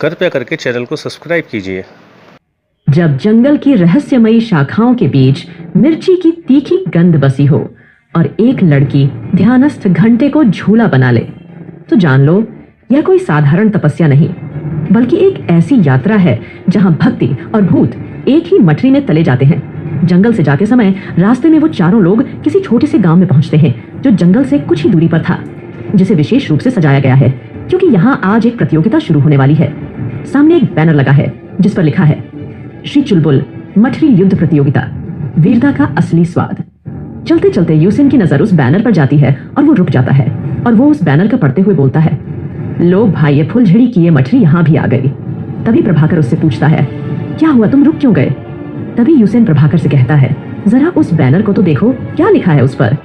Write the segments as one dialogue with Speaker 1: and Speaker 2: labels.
Speaker 1: कृपया करके चैनल को सब्सक्राइब कीजिए।
Speaker 2: जब जंगल की रहस्यमयी शाखाओं के बीच मिर्ची की तीखी गंध बसी हो और एक लड़की ध्यानस्थ घंटे को झूला बना ले, तो जान लो यह कोई साधारण तपस्या नहीं, बल्कि एक ऐसी यात्रा है जहां भक्ति और भूत एक ही मठरी में तले जाते हैं। जंगल से जाते समय रास्ते में वो चारों लोग किसी छोटे से गांव में पहुंचते हैं जो जंगल से कुछ ही दूरी पर था, जिसे विशेष रूप से सजाया गया है क्योंकि यहाँ आज एक प्रतियोगिता शुरू होने वाली है। सामने एक बैनर लगा है जिस पर लिखा है, श्री चुलबुल मठरी युद्ध प्रतियोगिता, वीरता का असली स्वाद। चलते चलते यूसेन की नजर उस बैनर पर जाती है और वो रुक जाता है और वो उस बैनर का पढ़ते हुए बोलता है, लो भाई, ये फुलझड़ी की ये मठरी यहाँ भी आ गई। तभी प्रभाकर उससे पूछता है, क्या हुआ, तुम रुक क्यों गए? तभी यूसेन प्रभाकर से कहता है, जरा उस बैनर को तो देखो, क्या लिखा है उस पर।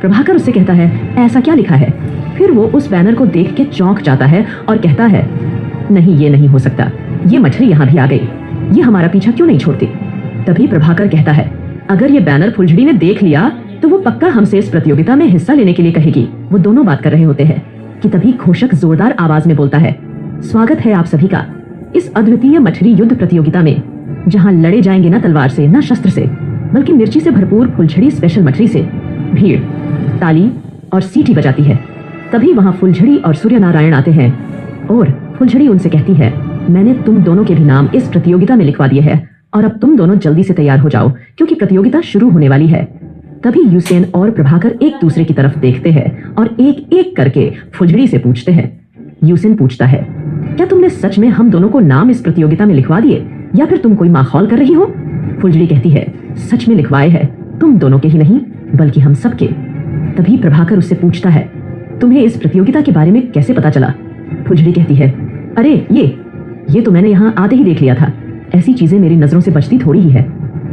Speaker 2: प्रभाकर उससे कहता है, ऐसा क्या लिखा है? फिर वो उस बैनर को देख के चौंक जाता है और कहता है, नहीं, ये नहीं हो सकता, ये मछली यहाँ भी आ गई, ये हमारा पीछा क्यों नहीं छोड़ती? तभी प्रभाकर कहता है, अगर ये बैनर फुलझड़ी ने देख लिया तो वो पक्का हमसे इस प्रतियोगिता में हिस्सा लेने के लिए कहेगी। वो दोनों बात कर रहे होते हैं कि तभी घोषक जोरदार आवाज में बोलता है, स्वागत है आप सभी का इस अद्वितीय मछली युद्ध प्रतियोगिता में, जहाँ लड़े जाएंगे न तलवार से न शस्त्र से, बल्कि मिर्ची से भरपूर फुलझड़ी स्पेशल मछली से। भीड़, ताली और सीटी बजाती है। तभी वहाँ फुलझड़ी और सूर्य नारायण आते हैं और फुलझड़ी उनसे कहती है, मैंने तुम दोनों के भी नाम इस प्रतियोगिता में लिखवा दिए हैं और अब तुम दोनों जल्दी से तैयार हो जाओ क्योंकि प्रतियोगिता शुरू होने वाली है। तभी यूसेन और प्रभाकर एक दूसरे की तरफ देखते हैं और एक एक करके फुलझड़ी से पूछते हैं। यूसेन पूछता है, क्या तुमने सच में हम दोनों को नाम इस प्रतियोगिता में लिखवा दिए या फिर तुम कोई माखौल कर रही हो? फुलझड़ी कहती है, सच में लिखवाए हैं, तुम दोनों के ही नहीं बल्कि हम सबके। तभी प्रभाकर उससे पूछता है, तुम्हें इस प्रतियोगिता के बारे में कैसे पता चला? फुलझड़ी कहती है, अरे ये तो मैंने यहाँ आते ही देख लिया था, ऐसी चीजें मेरी नजरों से बचती थोड़ी ही है।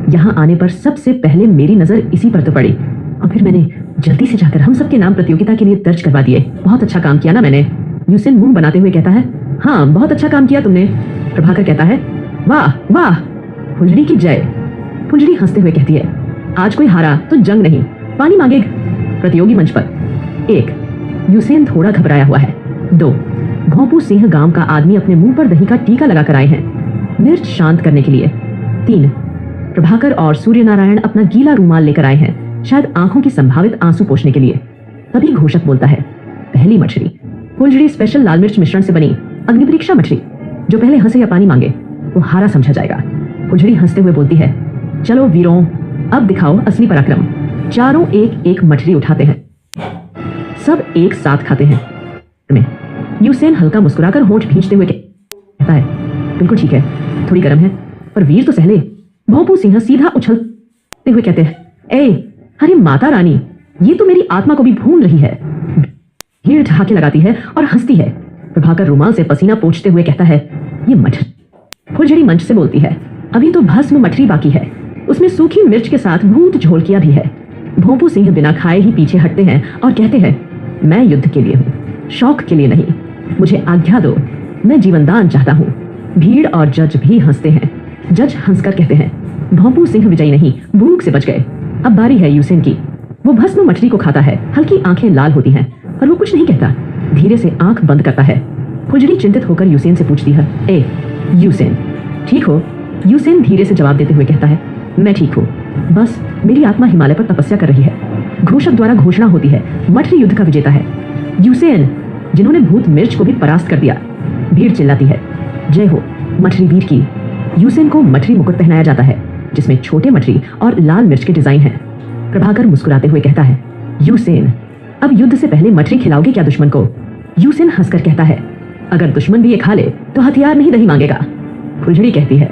Speaker 2: यहाँ आने पर सबसे पहले मेरी नजर इसी पर तो पड़ी और फिर मैंने जल्दी से जाकर हम सबके नाम प्रतियोगिता के लिए दर्ज करवा दिए। बहुत अच्छा काम किया ना मैंने? यूसेन मुंह बनाते हुए कहता है, हाँ बहुत अच्छा काम किया तुमने। प्रभाकर कहता है, वाह वाह, फुलझड़ी की जय। फुलझड़ी हंसते हुए कहती है, आज कोई हारा तो जंग नहीं, पानी मांगेगा। प्रतियोगी मंच पर 1 यूसेन थोड़ा घबराया हुआ है। 2 भोंपू सिंह गांव का आदमी अपने मुंह पर दही का टीका लगा कर आए हैं मिर्च शांत करने के लिए। 3 प्रभाकर और सूर्य नारायण अपना गीला रूमाल लेकर आए हैं, शायद आंखों की संभावित आंसू पोंछने के लिए। तभी घोषक बोलता है, पहली मछली फुलझड़ी स्पेशल लाल मिर्च मिश्रण से बनी अग्नि परीक्षा मछली, जो पहले हंसे या पानी मांगे वो हारा समझा जाएगा। फुलझड़ी हंसते हुए बोलती है, चलो वीरों, अब दिखाओ असली पराक्रम। चारों एक एक मछली उठाते हैं, सब एक साथ खाते हैं। यूसेन हल्का मुस्कुराकर होंठ भींचते हुए कहता है, बिल्कुल ठीक है, थोड़ी गर्म है पर वीर तो सहले। भोंपू सिंह सीधा उछलते हुए कहते हैं, अरे माता रानी, ये तो मेरी आत्मा को भी भून रही है। भीड़ ठहाके लगाती है और हंसती है। प्रभाकर रुमाल से पसीना पोंछते हुए कहता है, ये मछली। फुलझड़ी मंच से बोलती है, अभी तो भस्म मछली बाकी है, उसमें सूखी मिर्च के साथ भूत झोलकिया भी है। भोंपू सिंह बिना खाए ही पीछे हटते हैं और कहते हैं, मैं युद्ध के लिए हूँ, शौक के लिए नहीं, मुझे आज्ञा दो, मैं जीवनदान चाहता हूँ। भीड़ और जज भी हंसते हैं। जज हंसकर कहते हैं, भोंपू सिंह विजयी नहीं, भूख से बच गए। अब बारी है यूसेन की। वो भस्म मछली को खाता है, हल्की आंखें लाल होती हैं पर वो कुछ नहीं कहता, धीरे से आंख बंद करता है। फुलझड़ी चिंतित होकर यूसेन से पूछती है, यूसेन ठीक हो? यूसेन धीरे से जवाब देते हुए कहता है, मैं ठीक हूँ, बस मेरी आत्मा हिमालय पर तपस्या कर रही है। घोषक द्वारा घोषणा होती है, मछली युद्ध का विजेता है यूसेन, जिन्होंने भूत मिर्च को भी परास्त कर दिया। भीड़ चिल्लाती है, जय हो मछली वीर की। यूसेन को मछली मुकुट पहनाया जाता है जिसमें छोटे मछली और लाल मिर्च के डिजाइन हैं। प्रभाकर मुस्कुराते हुए कहता है, यूसेन, अब युद्ध से पहले मछली खिलाओगे क्या दुश्मन को? यूसेन हंसकर कहता है, अगर दुश्मन भी ये खा ले तो हथियार नहीं दही मांगेगा। फुलझड़ी कहती है,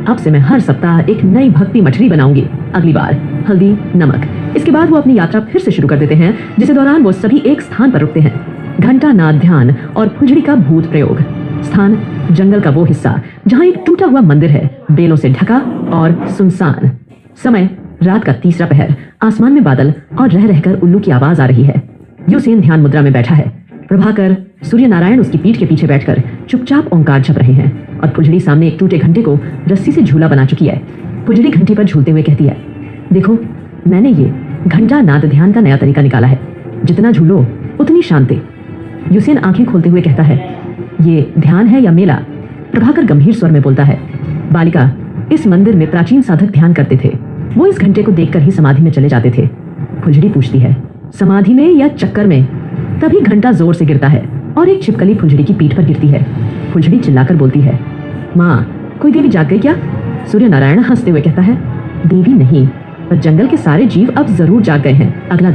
Speaker 2: अब से मैं हर सप्ताह एक नई भक्ति मछली बनाऊंगी, अगली बार हल्दी नमक। इसके बाद वो अपनी यात्रा फिर से शुरू कर देते हैं, जिस दौरान वो सभी एक स्थान पर रुकते हैं। घंटा नाद ध्यान और फुलझड़ी का भूत प्रयोग। स्थान जंगल का वो हिस्सा जहाँ एक टूटा हुआ मंदिर है, बेलों से ढका और सुनसान। समय रात का तीसरा पहर, आसमान में बादल और रह रहकर उल्लू की आवाज आ रही है। यूसेन ध्यान मुद्रा में बैठा है। प्रभाकर, सूर्य नारायण उसकी पीठ के पीछे बैठकर चुपचाप ओंकार जप रहे हैं और फुलझड़ी सामने एक टूटे घंटे को रस्सी से झूला बना चुकी है। फुलझड़ी घंटे पर झूलते हुए कहती है, देखो मैंने ये घंटा नाद ध्यान का नया तरीका निकाला है, जितना झूलो उतनी शांति। यूसेन आंखें खोलते हुए कहता है, ये ध्यान है या मेला? प्रभाकर गंभीर स्वर में बोलता है, बालिका, इस मंदिर में प्राचीन साधक ध्यान करते थे। वो इस घंटे को देखकर ही समाधि में चले जाते थे। फुलझड़ी पूछती है, समाधि में या चक्कर में? तभी घंटा जोर से गिरता है और एक छिपकली फुलझड़ी की पीठ पर गिरती है। फुलझड़ी चिल्लाकर बोलती है, माँ, कोई देवी जाग गई क्या? सूर्य नारायण हंसते हुए कहता है, देवी नहीं, पर जंगल के सारे जीव अब जरूर जाग गए हैं। अगला दिन